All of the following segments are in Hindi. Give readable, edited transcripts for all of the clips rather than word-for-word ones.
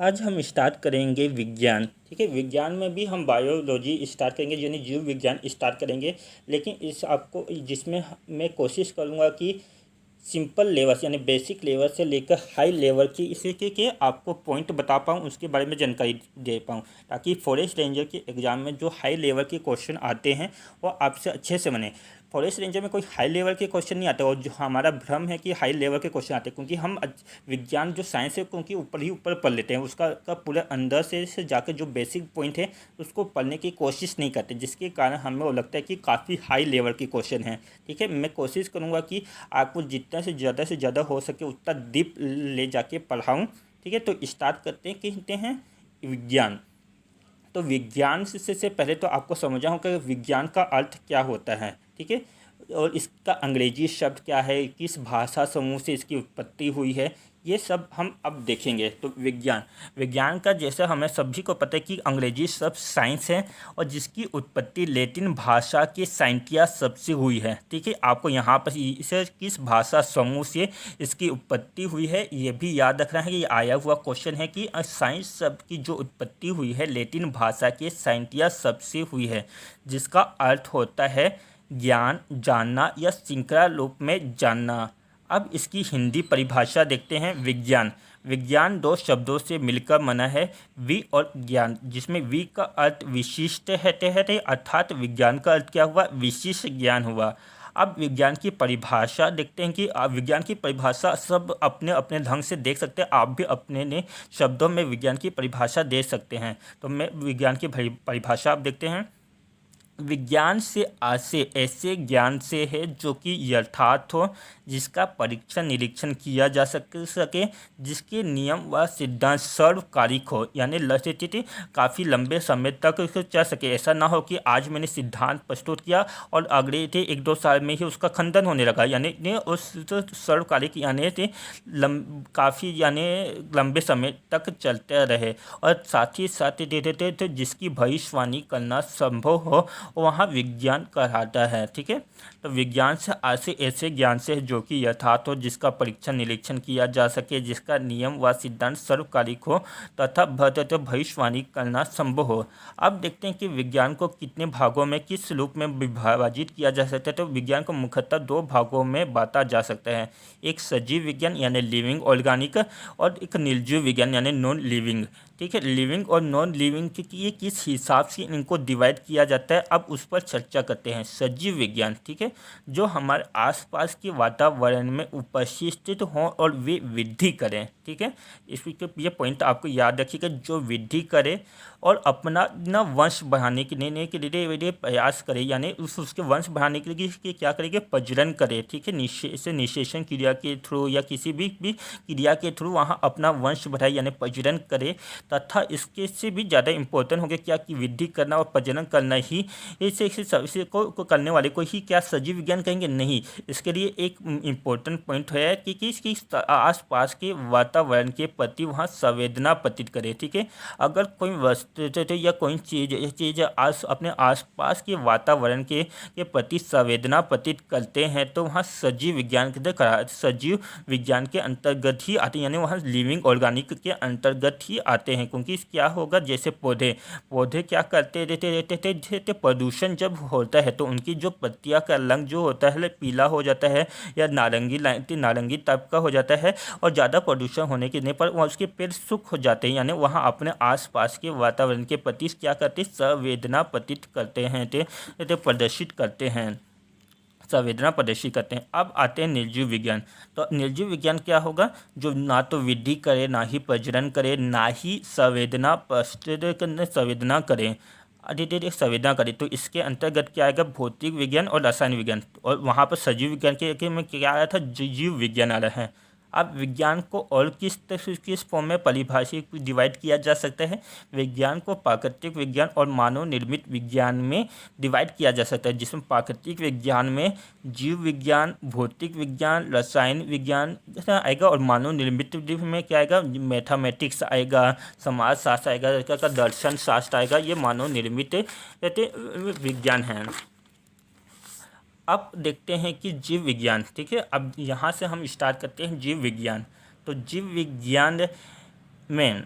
आज हम स्टार्ट करेंगे विज्ञान। ठीक है, विज्ञान में भी हम बायोलॉजी स्टार्ट करेंगे यानी जीव विज्ञान स्टार्ट करेंगे। लेकिन इस आपको जिसमें मैं कोशिश करूँगा कि सिंपल लेवल यानी बेसिक लेवल से लेकर हाई लेवल की इसी के आपको पॉइंट बता पाऊँ, उसके बारे में जानकारी दे पाऊँ, ताकि फॉरेस्ट रेंजर के एग्ज़ाम में जो हाई लेवल के क्वेश्चन आते हैं वो आपसे अच्छे से बने। फॉरेस्ट रेंजर में कोई हाई लेवल के क्वेश्चन नहीं आते, और जो हमारा भ्रम है कि हाई लेवल के क्वेश्चन आते हैं, क्योंकि हम विज्ञान जो साइंस है क्योंकि ऊपर ही ऊपर पढ़ लेते हैं, उसका का पूरे अंदर से जाकर जो बेसिक पॉइंट है उसको पढ़ने की कोशिश नहीं करते, जिसके कारण हमें वो लगता है कि काफ़ी हाई लेवल के क्वेश्चन हैं। ठीक है, मैं कोशिश करूँगा कि आपको जितना से ज़्यादा हो सके उतना डीप ले जाके पढ़ाऊँ। ठीक है, तो स्टार्ट करते हैं, कहते हैं विज्ञान। तो विज्ञान से पहले तो आपको समझाऊँ कि विज्ञान का अर्थ क्या होता है। ठीक है, और इसका अंग्रेजी शब्द क्या है, किस भाषा समूह से इसकी उत्पत्ति हुई है, ये सब हम अब देखेंगे। तो विज्ञान विज्ञान का जैसे हमें सभी को पता है कि अंग्रेजी शब्द साइंस है, और जिसकी उत्पत्ति लैटिन भाषा के साइंटिया शब्द से हुई है। ठीक है, आपको यहाँ पर इसे किस भाषा समूह से इसकी उत्पत्ति हुई है ये भी याद रखना है। ये आया हुआ क्वेश्चन है कि साइंस शब्द की जो उत्पत्ति हुई है लैटिन भाषा के साइंटिया शब्द से हुई है, जिसका अर्थ होता है ज्ञान, जानना या श्रृंखला रूप में जानना। अब इसकी हिंदी परिभाषा देखते हैं। विज्ञान विज्ञान दो शब्दों से मिलकर बना है, वि और ज्ञान, जिसमें वि का अर्थ विशिष्ट है, अर्थात विज्ञान का अर्थ क्या हुआ, विशिष्ट ज्ञान हुआ। अब विज्ञान की परिभाषा देखते हैं कि विज्ञान की परिभाषा सब अपने अपने ढंग से देख सकते हैं। आप भी अपने ने शब्दों में विज्ञान की परिभाषा दे सकते हैं। तो मैं विज्ञान की परिभाषा आप देखते हैं। विज्ञान से आशय ऐसे ज्ञान से है जो कि यथार्थ हो, जिसका परीक्षण निरीक्षण किया जा सके, जिसके नियम व सिद्धांत सर्वकालिक हो, यानी काफ़ी लंबे समय तक चल सके। ऐसा ना हो कि आज मैंने सिद्धांत प्रस्तुत किया और अगले 1-2 साल में ही उसका खंडन होने लगा, यानी उस सर्वकालिक यानी काफ़ी यानी लंबे समय तक चलते रहे। और साथ ही साथ जिसकी भविष्यवाणी करना संभव हो वहाँ विज्ञान कहलाता है। ठीक है, तो विज्ञान से ऐसे ज्ञान से जो कि यथार्थ हो, जिसका परीक्षण निरीक्षण किया जा सके, जिसका नियम व सिद्धांत सर्वकालिक हो तथा भविष्यवाणी करना संभव हो। अब देखते हैं कि विज्ञान को कितने भागों में किस रूप में विभाजित किया जा सकता है। तो विज्ञान को मुख्यतः 2 भागों में बांटा जा सकता है, एक सजीव विज्ञान यानी लिविंग ऑर्गेनिक, और एक निर्जीव विज्ञान यानी नॉन लिविंग। ठीक है, लिविंग और नॉन लिविंग की ये किस हिसाब से इनको डिवाइड किया जाता है, अब उस पर चर्चा करते हैं। सजीव विज्ञान, ठीक है, जो हमारे आसपास के वातावरण में उपस्थित हों और वे वृद्धि करें। ठीक है, इसके ये पॉइंट आपको याद रखिएगा, जो वृद्धि करे और अपना ना वंश बढ़ाने के लिए प्रयास करे, यानी उसके वंश बढ़ाने के लिए क्या करेंगे, प्रजनन करे। ठीक है, निषेचन क्रिया के थ्रू या किसी भी क्रिया के थ्रू वहाँ अपना वंश बढ़ाए यानी प्रजनन करे। तथा इसके से भी ज़्यादा इम्पोर्टेंट हो गया क्या कि वृद्धि करना और प्रजनन करना ही इसे को करने वाले को ही क्या सजीव विज्ञान कहेंगे, नहीं। इसके लिए एक इम्पोर्टेंट पॉइंट है कि इसकी आसपास के वातावरण के प्रति वहाँ संवेदना प्रतीत करे। ठीक है, अगर कोई वस्तु या कोई चीज़ अपने आसपास के वातावरण के प्रति संवेदना प्रतीत करते हैं तो वहाँ सजीव विज्ञान के अंतर्गत ही आते हैं, यानी वहाँ लिविंग ऑर्गेनिक के अंतर्गत ही आते हैं। क्योंकि क्या होगा, जैसे पौधे क्या करते रहते थे, प्रदूषण जब होता है तो उनकी जो पत्तियां का रंग जो होता है पीला हो जाता है या नारंगी टाइप का हो जाता है, और ज़्यादा प्रदूषण होने के पर उसके पेड़ सूख हो जाते हैं, यानी वहाँ अपने आसपास के वातावरण के प्रति क्या करते, संवेदना प्रतीत करते हैं, प्रदर्शित करते हैं, संवेदना प्रदर्शित करते हैं। अब आते हैं निर्जीव विज्ञान। तो निर्जीव विज्ञान क्या होगा, जो ना तो वृद्धि करे, ना ही प्रजनन करे, ना ही संवेदना करे, संवेदना करे। तो इसके अंतर्गत क्या आएगा, भौतिक विज्ञान और रसायन विज्ञान, और वहाँ पर सजीव विज्ञान के में क्या आया था, जीव विज्ञान आ रहा है। अब विज्ञान को और किस फॉर्म में परिभाषित डिवाइड किया जा सकता है, विज्ञान को प्राकृतिक विज्ञान और मानव निर्मित विज्ञान में डिवाइड किया जा सकता है, जिसमें प्राकृतिक विज्ञान में जीव विज्ञान, भौतिक विज्ञान, रसायन विज्ञान आएगा, और मानव निर्मित में क्या आएगा, मैथमेटिक्स आएगा, समाज शास्त्र आएगा, दर्शन शास्त्र आएगा। ये मानव निर्मित विज्ञान है। अब देखते हैं कि जीव विज्ञान। ठीक है, अब यहाँ से हम स्टार्ट करते हैं जीव विज्ञान। तो जीव विज्ञान में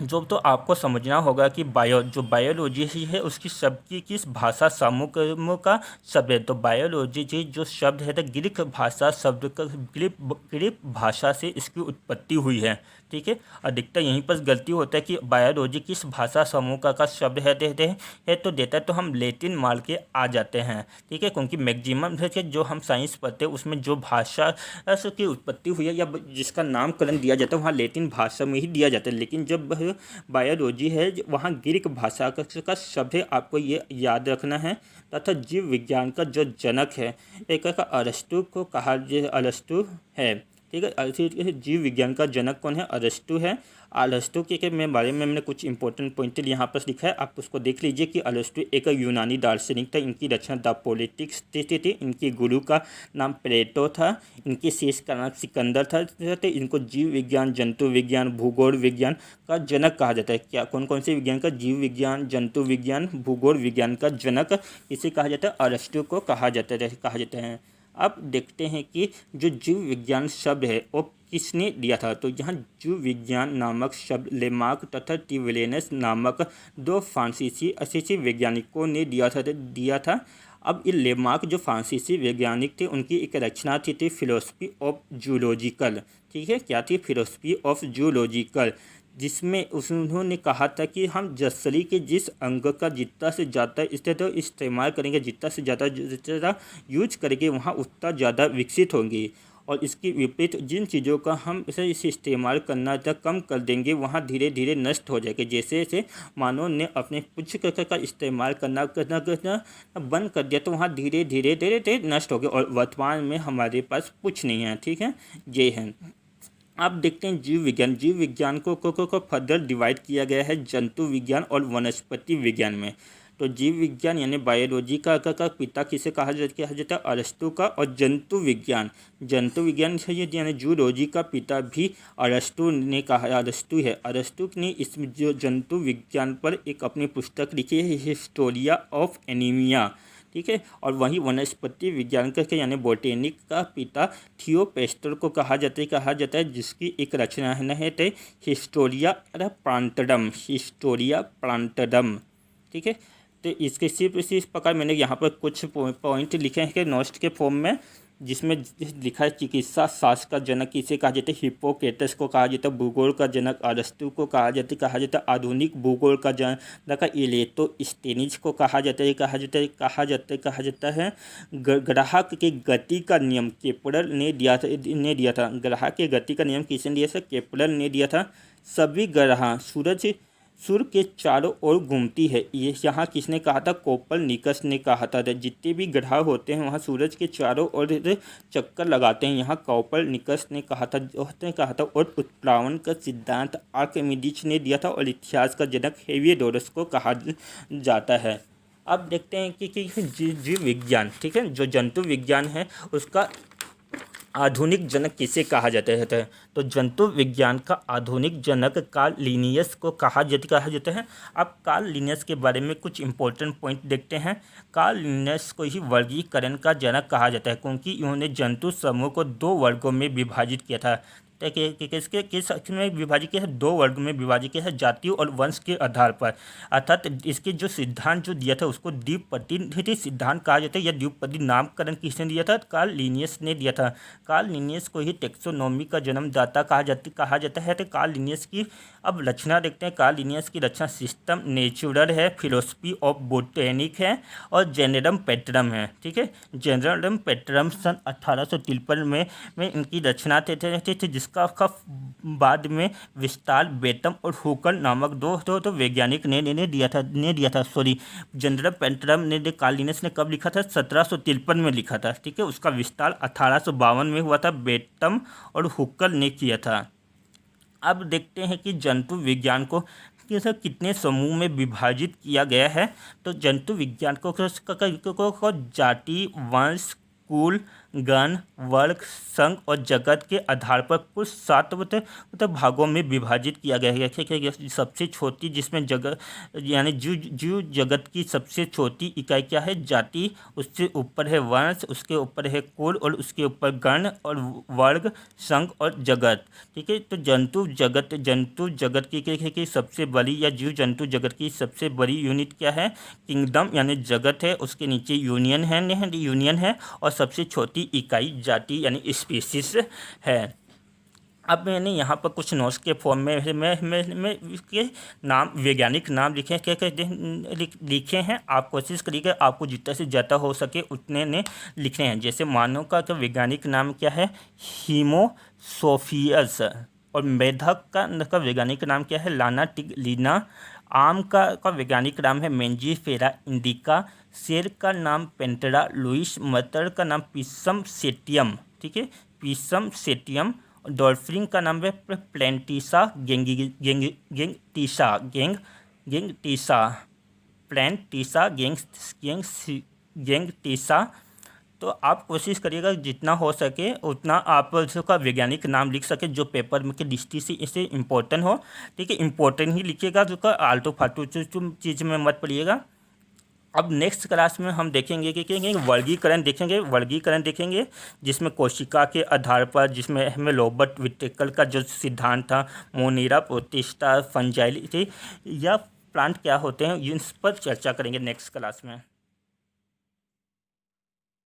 जो तो आपको समझना होगा कि जो बायोलॉजी है उसकी शब्द की किस भाषा समूह का शब्द है। तो बायोलॉजी जी जो शब्द है तो ग्रीक भाषा शब्द का ग्रीक भाषा से इसकी उत्पत्ति हुई है। ठीक है, अधिकतर यहीं पर गलती होता है कि बायोलॉजी किस भाषा समूह का शब्द है देते हैं तो देता है तो हम लैटिन मार के आ जाते हैं। ठीक है, क्योंकि मैक्सिमम है जो हम साइंस पढ़ते हैं उसमें जो भाषा की उत्पत्ति हुई है या जिसका नामकरण दिया जाता है वहाँ लैटिन भाषा में ही दिया जाता है। लेकिन जब बायोलॉजी है वहाँ ग्रीक भाषा का शब्द है, आपको ये याद रखना है। तथा जीव विज्ञान का जो जनक है एक अरस्तु को कहा अरस्तु है। ठीक है, जीव विज्ञान का जनक कौन है? अरस्तु है। अरस्तु के बारे में मैंने कुछ इंपॉर्टेंट पॉइंट यहाँ पर लिखा है, आप उसको देख लीजिए कि अरस्तु एक यूनानी दार्शनिक था। इनकी रचना द पॉलिटिक्स थी। इनके गुरु का नाम प्लेटो था। इनके शेष का नाम सिकंदर था। इनको जीव विज्ञान, जंतु विज्ञान, भूगोल विज्ञान का जनक कहा जाता है। क्या कौन कौन से विज्ञान का? जीव विज्ञान, जंतु विज्ञान, भूगोल विज्ञान का जनक इसे कहा जाता है, अरस्तु को कहा जाता है। अब देखते हैं कि जो जीव विज्ञान शब्द है वो किसने दिया था। तो यहाँ जीव विज्ञान नामक शब्द लेमार्क तथा टिवलेनस नामक दो फ्रांसीसी वैज्ञानिकों ने दिया था। अब ये लेमार्क जो फ्रांसीसी वैज्ञानिक थे उनकी एक रचना थी फिलोसफी ऑफ जूलॉजिकल। ठीक है, क्या थी? फिलोसफी ऑफ जूलॉजिकल, जिसमें उन्होंने कहा था कि हम शरीर के जिस अंग का जितना से ज़्यादा इस्तेमाल करेंगे, जितना से ज़्यादा यूज करेंगे वहाँ उतना ज़्यादा विकसित होंगे। और इसके विपरीत जिन चीज़ों का हम इसे इस्तेमाल करना तक कम कर देंगे वहाँ धीरे धीरे नष्ट हो जाएगा। जैसे मानव ने अपने पुच्छ का इस्तेमाल करना बंद कर दिया तो वहाँ धीरे धीरे नष्ट हो गया और वर्तमान में हमारे पास पुच्छ नहीं है। ठीक है, ये है। अब देखते हैं जीव विज्ञान को फर्दर डिवाइड किया गया है जंतु विज्ञान और वनस्पति विज्ञान में। तो जीव विज्ञान यानी बायोलॉजी का पिता किसे कहा जाता है? अरस्तु का। और जंतु विज्ञान से यानी जूलॉजी का पिता भी अरस्तु है। अरस्तु ने इस जो जंतु विज्ञान पर एक अपनी पुस्तक लिखी है, हिस्टोरिया ऑफ एनीमिया। ठीक है, और वही वनस्पति विज्ञान का यानी बोटेनिक का पिता थियोपेस्टर को कहा जाता है जिसकी एक रचना है हिस्टोरिया प्लांटडम। ठीक है, तो इसके सिर्फ इसी प्रकार मैंने यहाँ पर कुछ पॉइंट लिखे हैं नोट्स के फॉर्म में, जिसमें लिखा है चिकित्सा शास्त्र का जनक किसे कहा जाता है? हिप्पोक्रेटस को कहा जाता है। भूगोल का जनक अरस्तु को कहा जाता है। आधुनिक भूगोल का जनक इलेटोस्टेनीज को कहा जाता है। ग्राहक के गति का नियम केपलर ने दिया था। ग्राहक के गति का नियम किसने दिया था? केपलर ने दिया था। सभी ग्रह सूर्य के चारों ओर घूमती है, ये यहाँ किसने कहा था? कोपरनिकस ने कहा था। जितने भी ग्रह होते हैं वहाँ सूरज के चारों ओर चक्कर लगाते हैं, यहाँ कोपरनिकस ने कहा था। और उत्प्लावन का सिद्धांत आर्किमिडीज ने दिया था। और इतिहास का जनक हेरोडोटस को कहा जाता है। अब देखते हैं कि जीव विज्ञान, ठीक है, जो जंतु विज्ञान है उसका आधुनिक जनक किसे कहा जाता है? तो जंतु विज्ञान का आधुनिक जनक कार्ल लिनियस को कहा जाता है। अब कार्ल लिनियस के बारे में कुछ इंपॉर्टेंट पॉइंट देखते हैं। कार्ल लिनियस को ही वर्गीकरण का जनक कहा जाता है क्योंकि इन्होंने जंतु समूह को 2 वर्गों में विभाजित किया था। किस में विभाजित किया है? 2 वर्ग में विभाजित किया है, जातियों और वंश के आधार पर। अर्थात इसके जो सिद्धांत जो दिया था उसको द्विपदी सिद्धांत कहा जाता है। यह द्विपदी नामकरण किसने दिया था? कार्ल लिनियस ने दिया था। कार्ल लिनियस को ही टेक्सोनोमी का जन्मदाता कहा जाता है। तो कार्ल लिनियस की अब रचना देखते हैं। कार्ल लिनियस की रचना सिस्टम नेचुरल है, फिलोसफी ऑफ बोटेनिक है और जेनरम पेट्रम है। ठीक है, जेनरम पेट्रम सन 1853 में इनकी रचना थे जिसका बाद में विस्तार बेटम और हुकर नामक दो वैज्ञानिक ने दिया था। जनरल पेट्रम ने कार्ल लिनियस ने कब लिखा था? 1753 में लिखा था। ठीक है, उसका विस्तार 1852 में हुआ था, बेटम और हुकर ने किया था। अब देखते हैं कि जंतु विज्ञान को कितने समूह में विभाजित किया गया है। तो जंतु विज्ञान को जाति, वंश, कुल, गण, वर्ग, संघ और जगत के आधार पर कुल 7 भागों में विभाजित किया गया है। ठीक है, सबसे छोटी जिसमें जगत यानी जीव जगत की सबसे छोटी इकाई क्या है? जाति, उससे ऊपर है वंश, उसके ऊपर है कुल और उसके ऊपर गण और वर्ग, संघ और जगत। ठीक है, तो जंतु जगत की सबसे बड़ी या जीव जंतु जगत की सबसे बड़ी यूनिट क्या है? किंगडम यानी जगत है, उसके नीचे यूनियन है और सबसे छोटी इकाई जाति यानी स्पीशीज है। अब मैंने यहाँ पर कुछ नोट्स के फॉर्म में मैं इसके नाम, वैज्ञानिक नाम लिखे हैं। आप कोशिश करिएगा आपको जितना से ज़्यादा हो सके उतने ने लिखने हैं। जैसे मानव का वैज्ञानिक नाम क्या है? हीमोसोफियस। और मेढक का वैज्ञानिक नाम क्या है? लाना टिगलिना। आम का वैज्ञानिक नाम है मेंजीफेरा इंडिका। शेर का नाम पेंटेरा लुइस। मटर का नाम पिसम सेटियम। ठीक है, पिसम सेटियम। डॉल्फिन का नाम है प्लेंटिसा गेंगटीसा प्लेंटिसा गेंगटीसा। तो आप कोशिश करिएगा जितना हो सके उतना आप उसका वैज्ञानिक नाम लिख सके जो पेपर में की दृष्टि से इसे इम्पोर्टेंट हो। ठीक है, इम्पोर्टेंट ही लिखिएगा, जो का आलतू फालतू चीज़ में मत पड़िएगा। अब नेक्स्ट क्लास में हम देखेंगे कि वर्गीकरण देखेंगे जिसमें कोशिका के आधार पर, जिसमें हमें रॉबर्ट विटेकर का जो सिद्धांत था, मोनेरा, प्रोटिस्टा, फंजाइल या प्लांट क्या होते हैं, इन पर चर्चा करेंगे नेक्स्ट क्लास में।